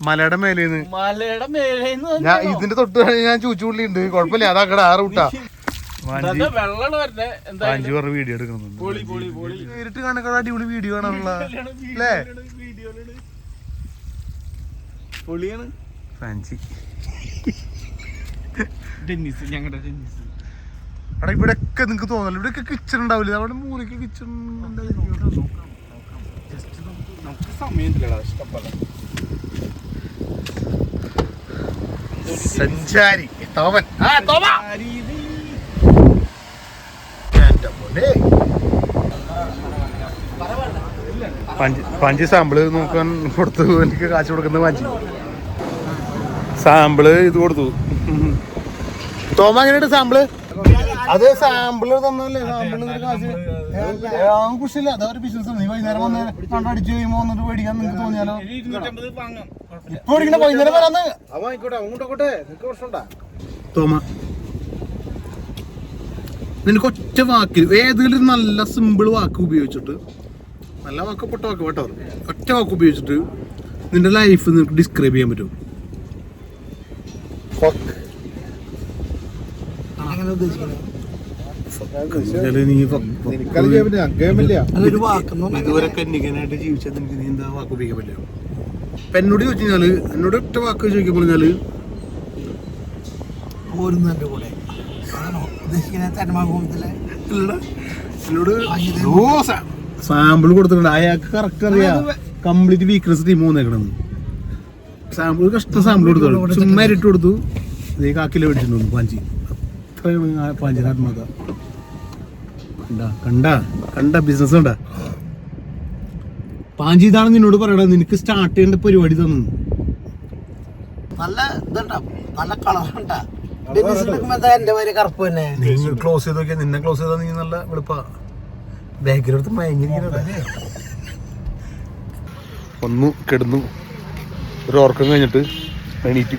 മലയുടെ മേലേന്ന് ഇതിന്റെ തൊട്ട് ഞാൻ ചൂച്ചുള്ളിണ്ട് കൊഴപ്പില്ല അതാക്കട ആ റൂട്ടാ വീഡിയോ എടുക്കുന്നുണ്ട് നേരിട്ട് കാണുന്ന അടിപൊളി വീഡിയോ കാണാനുള്ള അല്ലേ ഫാൻസി അവിടെ ഇവിടെയൊക്കെ നിങ്ങക്ക് തോന്നല്ലോ ഇവിടെയൊക്കെ കിച്ചൺ ഉണ്ടാവില്ല അവിടെ മൂലക്ക് കിച്ചൺ സഞ്ചാരി തോമൻ പഞ്ച് സാമ്പിള് നോക്കാൻ കൊടുത്തു എനിക്ക് കാശ് കൊടുക്കുന്നത് പഞ്ച് സാമ്പിള് ഇത് കൊടുത്തു തോമ എങ്ങനെയുണ്ട് സാമ്പിള് അത് സാമ്പിള് തന്നല്ലേ സാമ്പിള് കാശ് കുഷില്ല അതൊരു ബിസിനസ് നീ വൈകുന്നേരം വന്ന് കണ്ടടിച്ചു കഴിയുമ്പോ വന്നിട്ട് മേടിക്കാൻ നിനക്ക് തോന്നിയാലോ ഇപ്പൊ മേടിക്കണ വൈകുന്നേരം വരാന്ന് തോമ നിനക്ക് ഒറ്റ വാക്കിൽ ഏതെങ്കിലും ഒരു നല്ല സിമ്പിൾ വാക്ക് ഉപയോഗിച്ചിട്ട് നല്ല വാക്ക് പൊട്ട വാക്ക് കേട്ടോ ഒറ്റ വാക്ക് ഉപയോഗിച്ചിട്ട് നിന്റെ ലൈഫ് നിനക്ക് ഡിസ്ക്രൈബ് ചെയ്യാൻ പറ്റും ഇതുവരെ കന്യകനായിട്ട് ജീവിച്ചാൽ നിനക്ക് നീ എന്താ വാക്ക് ഉപയോഗിക്കാൻ പറ്റില്ല ഇപ്പൊ എന്നോട് ചോദിച്ചു കഴിഞ്ഞാല് എന്നോട് ഒറ്റ വാക്ക് ചോദിക്കാൻ പറഞ്ഞാല് സാമ്പിൾ കൊടുത്തിട്ടുണ്ട് അയാൾക്ക് കറക്റ്റ് അറിയാം കംപ്ലീറ്റ് വീക്ക്നെസ് ടീം വന്നേക്കണെന്ന് സാമ്പിൾ കഷ്ട സാമ്പിൾ കൊടുത്തോളൂ ചുമ്മാ ഇട്ട് കൊടുത്തു ഇതേ കാക്കില മേടിച്ചിട്ടുണ്ടോ പാഞ്ചി അത്രയാണ് പാഞ്ചിന് ആത്മക കണ്ട ബിസിനസ് കണ്ട പാഞ്ചി ഇതാണ് നിന്നോട് പറയണത് നിനക്ക് സ്റ്റാർട്ട് ചെയ്യേണ്ട പരിപാടി തന്നു നല്ല നല്ല കളറുണ്ടാ ക്ലോസ് ചെയ്ത് നോക്കിയാ നിന്നെ ക്ലോസ് ചെയ്താ നീ നല്ല വെളുപ്പാ ബാക്കിലെടുത്ത് മയങ്ങിരിക്കുന്നത് ഒന്നു കിടന്നു ഒരു ഉറക്കം കഴിഞ്ഞിട്ട് എണീറ്റ്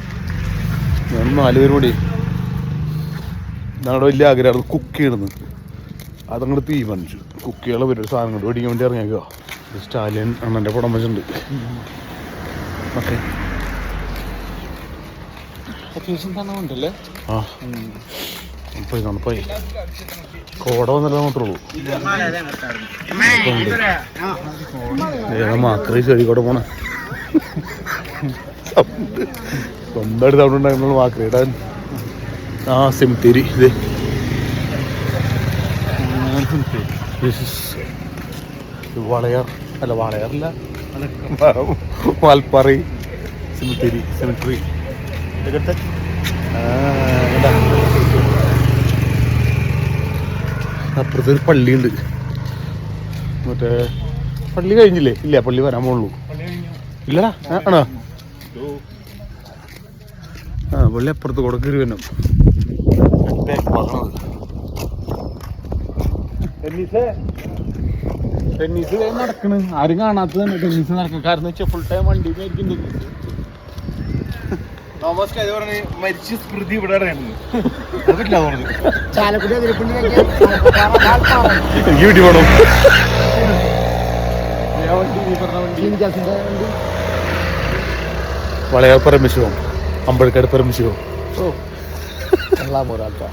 ഞാൻ 4 പേരും കൂടി ഞങ്ങളുടെ വലിയ ആഗ്രഹമായിരുന്നു കുക്ക് ചെയ്യണമെന്ന് അതങ്ങോട്ട് തീരുമാനിച്ചു കുക്ക് ചെയ്യാനുള്ള ഒരു സാധനം കൊണ്ട് മേടിക്കാൻ വേണ്ടി ഇറങ്ങിയേക്കുക സ്റ്റാലിയൻ അണ്ണൻ്റെ പടം വെച്ചിട്ടുണ്ട് ഓക്കെ ഉണ്ടല്ലേ ആ പോയി കോട വന്നിട്ട് മാത്രമേ ഉള്ളൂ മാത്രമേ ചെടിക്കോടെ പോണ സ്വന്തമായിട്ട് സൗണ്ട് ഉണ്ടായിരുന്നു മാക്രി ഇടാൻ ആ സെമിത്തേരി ഇത് വളയാർ അല്ല വളയാറില്ല വാൽപ്പാറ സെമിത്തേരി ഇതൊക്കെ അപ്പുറത്തൊരു പള്ളിയുണ്ട് മറ്റേ പള്ളി കഴിഞ്ഞില്ലേ ഇല്ല പള്ളി വരാൻ പോണുള്ളൂ ഇല്ലടാ ആണോ ആ പള്ളി അപ്പുറത്ത് കൂടെ കയറി വരണം ടെന്നീസ് നടക്കണ് ആരും കാണാത്തത് തന്നെ ടെന്നീസ് നടക്കണം കാരണം വെച്ചാൽ ഫുൾ ടൈം വണ്ടി മരിച്ച സ്മൃതി ഇവിടെ വളയാർ പരമശിവം അമ്പഴക്കാട് പരമശിവം ഒരാൾക്കാർ